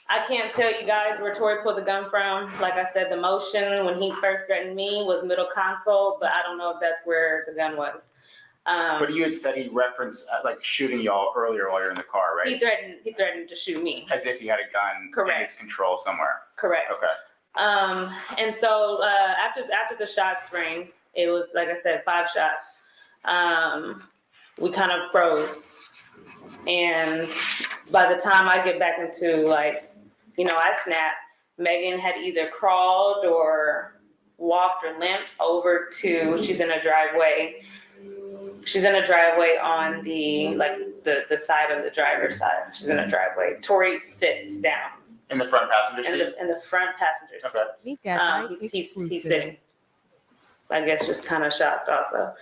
I can't tell you guys where Tory pulled the gun from. Like I said, the motion when he first threatened me was middle console, but I don't know if that's where the gun was. But you had said he referenced like shooting y'all earlier while you're in the car, right? He threatened to shoot me. As if he had a gun Correct. in his control somewhere. Correct. Okay. And so after the shots rang, it was, like I said, 5 shots. We kind of froze. And by the time I get back into, like, you know, I snapped, Megan had either crawled or walked or limped over to, she's in a driveway. She's in a driveway on the, like, the side of the driver's side. She's in a driveway. Tory sits down. In the front passenger seat? In the front passenger seat. Okay. He's sitting. I guess just kind of shocked also.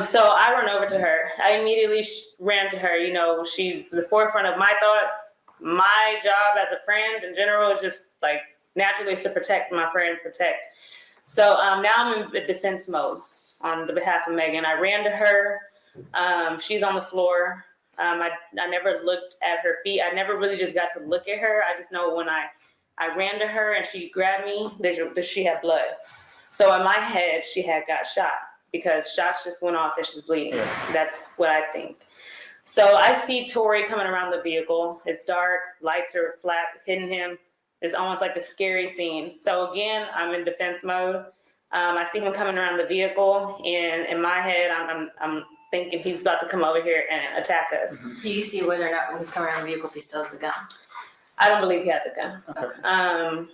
So I run over to her. I immediately ran to her. You know, she's the forefront of my thoughts. My job as a friend in general is just like naturally is to protect my friend, protect. So now I'm in defense mode on the behalf of Megan. I ran to her. She's on the floor. I never looked at her feet. I never really just got to look at her. I just know when I ran to her and she grabbed me, she had blood. So in my head, she had got shot because shots just went off and she's bleeding. Yeah. That's what I think. So I see Tory coming around the vehicle. It's dark, lights are flat, hitting him. It's almost like a scary scene. So again, I'm in defense mode. I see him coming around the vehicle, and in my head, I'm thinking he's about to come over here and attack us. Mm-hmm. Do you see whether or not when he's coming around the vehicle, if he still has the gun? I don't believe he had the gun. Okay.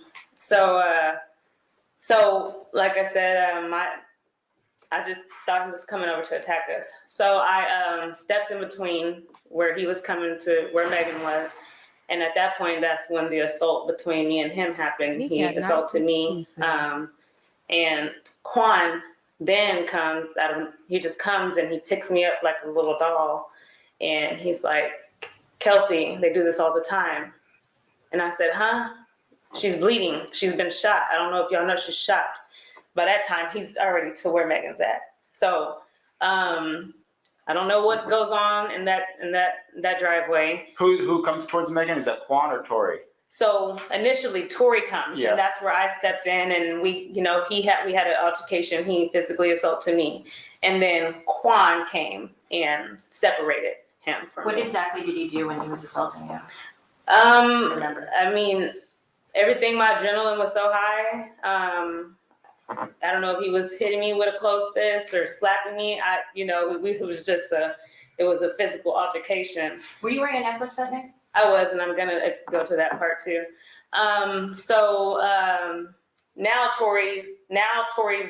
So like I said, I just thought he was coming over to attack us. So I stepped in between where he was coming to where Megan was. And at that point, that's when the assault between me and him happened. He assaulted me. And Quan then comes he just comes and he picks me up like a little doll. And he's like, Kelsey, they do this all the time. And I said, huh? She's bleeding. She's been shot. I don't know if y'all know she's shot. By that time, he's already to where Megan's at. So I don't know what goes on in that driveway. Who comes towards Megan? Is that Quan or Tory? So initially, Tory comes, yeah. And that's where I stepped in, and we had an altercation. He physically assaulted me, and then Quan came and separated him from me. What exactly did he do when he was assaulting you? Remember? I mean, everything. My adrenaline was so high. I don't know if he was hitting me with a closed fist or slapping me. It was just a physical altercation. Were you wearing a necklace that night? I was, and I'm gonna go to that part too. Now Tory's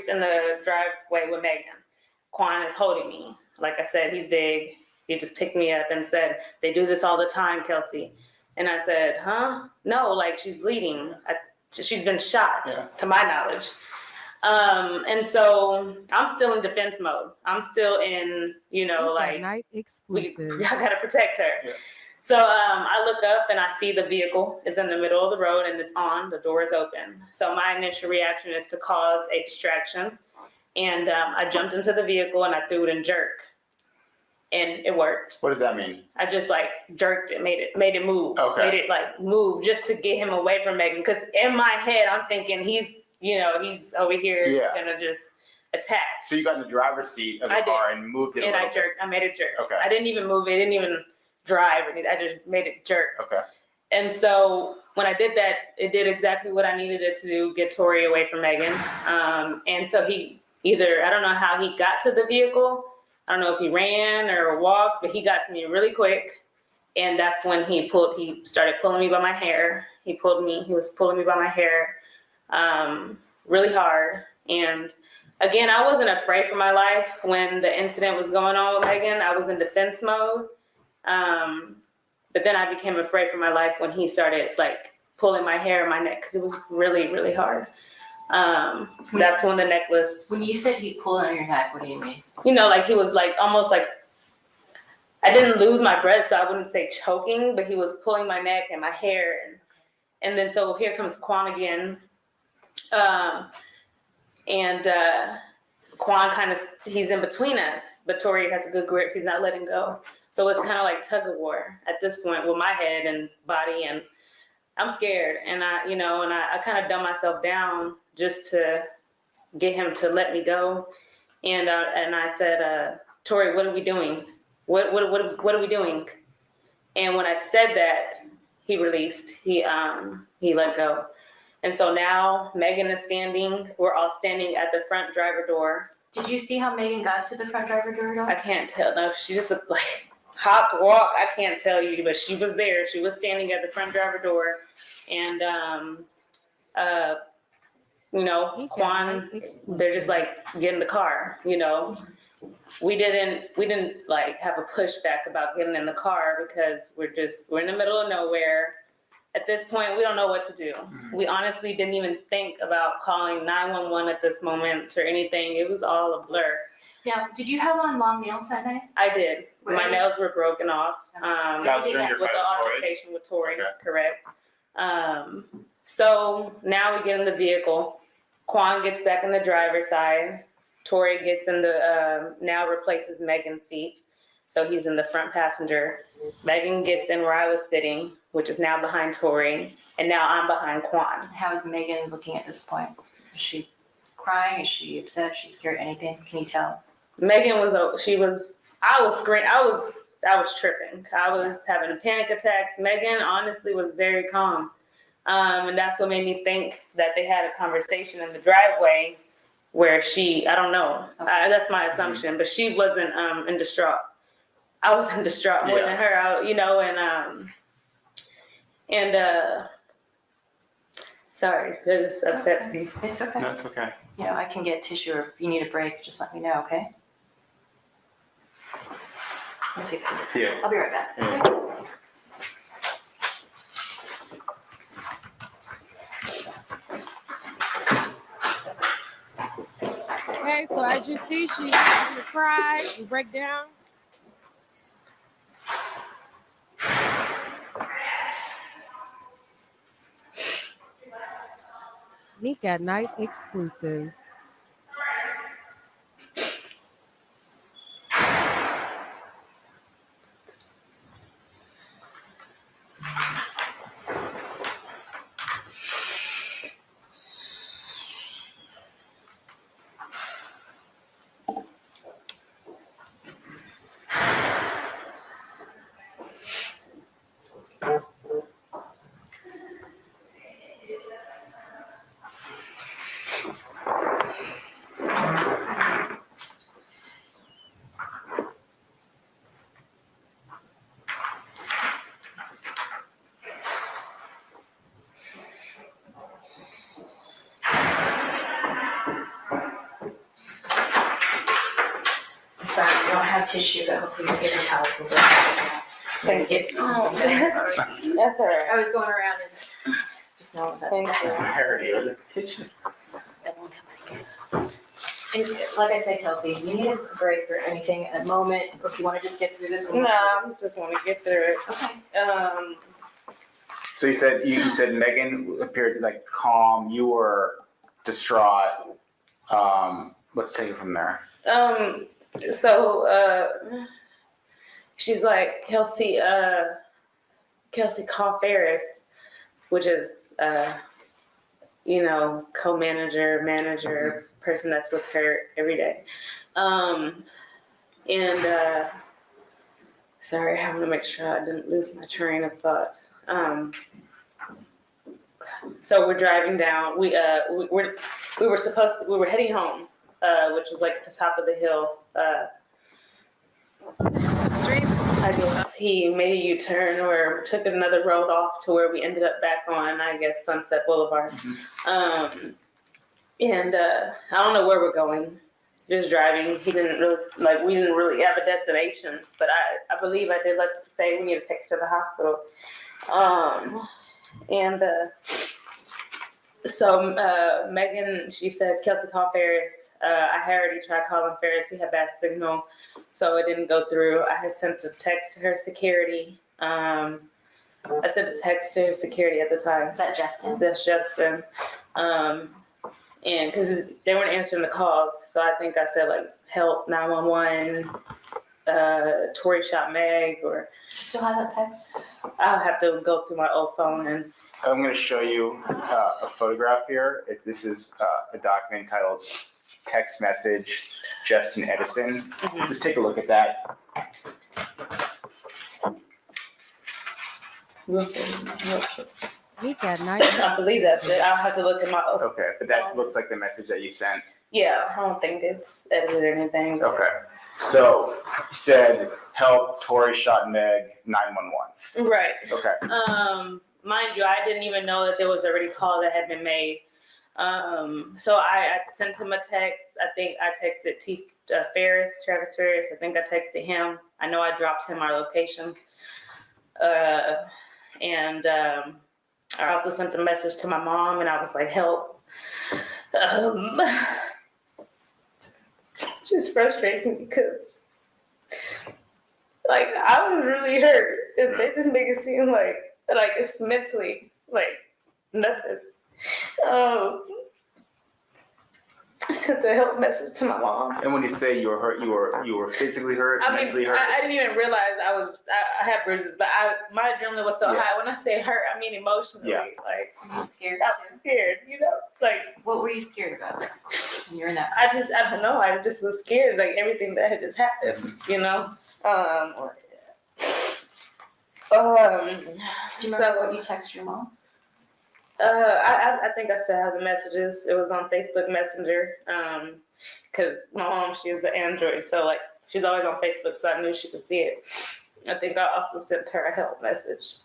in the driveway with Megan. Quan is holding me. Like I said, he's big. He just picked me up and said, "They do this all the time, Kelsey." And I said, "Huh? No, like she's bleeding. She's been shot, to my knowledge." And so I'm still in defense mode. I'm still in, night exclusive. I gotta protect her. Yeah. So I look up and I see the vehicle is in the middle of the road and it's on. The door is open. So my initial reaction is to cause a distraction. And I jumped into the vehicle and I threw it in jerk. And it worked. What does that mean? I just jerked it, made it move. Okay. Made it move just to get him away from Megan. Because in my head, I'm thinking he's over here gonna just attack. So you got in the driver's seat of the car and moved it. And I made it jerk. Okay. I didn't even move it. I didn't even drive. I just made it jerk. Okay. And so when I did that, it did exactly what I needed it to do, get Tory away from Megan. And so he I don't know how he got to the vehicle. I don't know if he ran or walked, but he got to me really quick. And that's when he started pulling me by my hair. He was pulling me by my hair really hard. And again, I wasn't afraid for my life when the incident was going on with Megan. I was in defense mode. But then I became afraid for my life when he started pulling my hair and my neck because it was really, really hard. That's when the necklace. When you said he pulled on your neck, what do you mean? He was almost I didn't lose my breath, so I wouldn't say choking, but he was pulling my neck and my hair. And then so here comes Quan again. Quan he's in between us, but Tory has a good grip. He's not letting go. So it's kind of like tug of war at this point with my head and body. And I'm scared, and I kind of dumb myself down just to get him to let me go. And I said, Tory, what are we doing? What are we doing? And when I said that, he released. He let go. And so now Megan is standing. We're all standing at the front driver door. Did you see how Megan got to the front driver door at all? I can't tell. No, she just looked like hop, walk. I can't tell you, but she was there. She was standing at the front driver door, and Quan, they're just like, get in the car. We didn't like have a pushback about getting in the car because we're in the middle of nowhere. At this point, we don't know what to do. We honestly didn't even think about calling 911 at this moment or anything. It was all a blur. Now, did you have on long nails that night? I did. Where My did- nails were broken off. That was during your With fight the with Tory? altercation with Tory, Okay. correct. So now we get in the vehicle. Quan gets back in the driver's side. Tory gets in now replaces Megan's seat. So he's in the front passenger. Megan gets in where I was sitting, which is now behind Tory. And now I'm behind Quan. How is Megan looking at this point? Is she crying? Is she upset? Is she scared? Anything? Can you tell? Megan I was screaming. I was tripping. I was having panic attacks. Megan honestly was very calm. And that's what made me think that they had a conversation in the driveway where I don't know. That's my assumption, but she wasn't in distraught. I was in distraught more than her, sorry, this upsets me. It's okay. No, it's okay. I can get tissue, or if you need a break, just let me know, okay? Let's see if I can get Yeah. I'll be right back. Yeah. Okay? Okay, so as you see, she's starting to cry and break down. Nick at Night exclusive. I'm sorry, we don't have tissue, but hopefully you get your towels will work. Thank you. That's all right. I was going around and just no one's at Thank you. I heard you. That won't happen again. And like I said, Kelsey, if you need a break or anything at the moment, or if you want to just get through this one. No, I just want to get through it. Okay. So you said Megan appeared like calm. You were distraught. Let's take it from there. She's like, Kelsey, call Ferris, which is, co-manager, manager, person that's with her every day. Sorry, I want to make sure I didn't lose my train of thought. So we're driving down. We were heading home, which was like at the top of the hill. Street. I guess he made a U-turn or took another road off to where we ended up back on, I guess, Sunset Boulevard. Mm-hmm. I don't know where we're going. Just driving. We didn't really have a destination, but I believe I did say we need to take her to the hospital. So Megan, she says, Kelsey, call Ferris. I had already tried calling Ferris. We had bad signal, so it didn't go through. I had sent a text to her security. I sent a text to her security at the time. Is that Justin? That's Justin. And because they weren't answering the calls, so I think I said, like, help, 911. Tory shot Meg, or Do you still have that text? I'll have to go through my old phone and. I'm going to show you a photograph here. This is a document titled Text Message Justin Edison. Mhm. Just take a look at that. He got nice. I believe that's it. I'll have to look at my. Okay, but that looks like the message that you sent. Yeah, I don't think it's edited or anything. but- Okay, so you said, help, Tory shot Meg, 911. Right. Okay, Mind you, I didn't even know that there was already a call that had been made. So I sent him a text. I think I texted Travis Ferris. I think I texted him. I know I dropped him our location. And I also sent a message to my mom, and I was like, help. Just frustrates me because, like, I was really hurt. And they just make it seem like it's mentally, like, nothing. I sent a help message to my mom. and when you say you were hurt, you were physically hurt, I mean, mentally hurt? I didn't even realize I had bruises, but my adrenaline was so Yeah. high. When I say hurt, I mean emotionally. Yeah. Like, Were you scared I too? was scared, like, What were you scared about when you were in that? I don't know. I just was scared, like everything that had just happened, Mm-hmm. you know? Do you remember So, what you texted your mom? I think I still have the messages. It was on Facebook Messenger. Cause my mom, she has an Android, so like she's always on Facebook, so I knew she could see it. I think I also sent her a help message.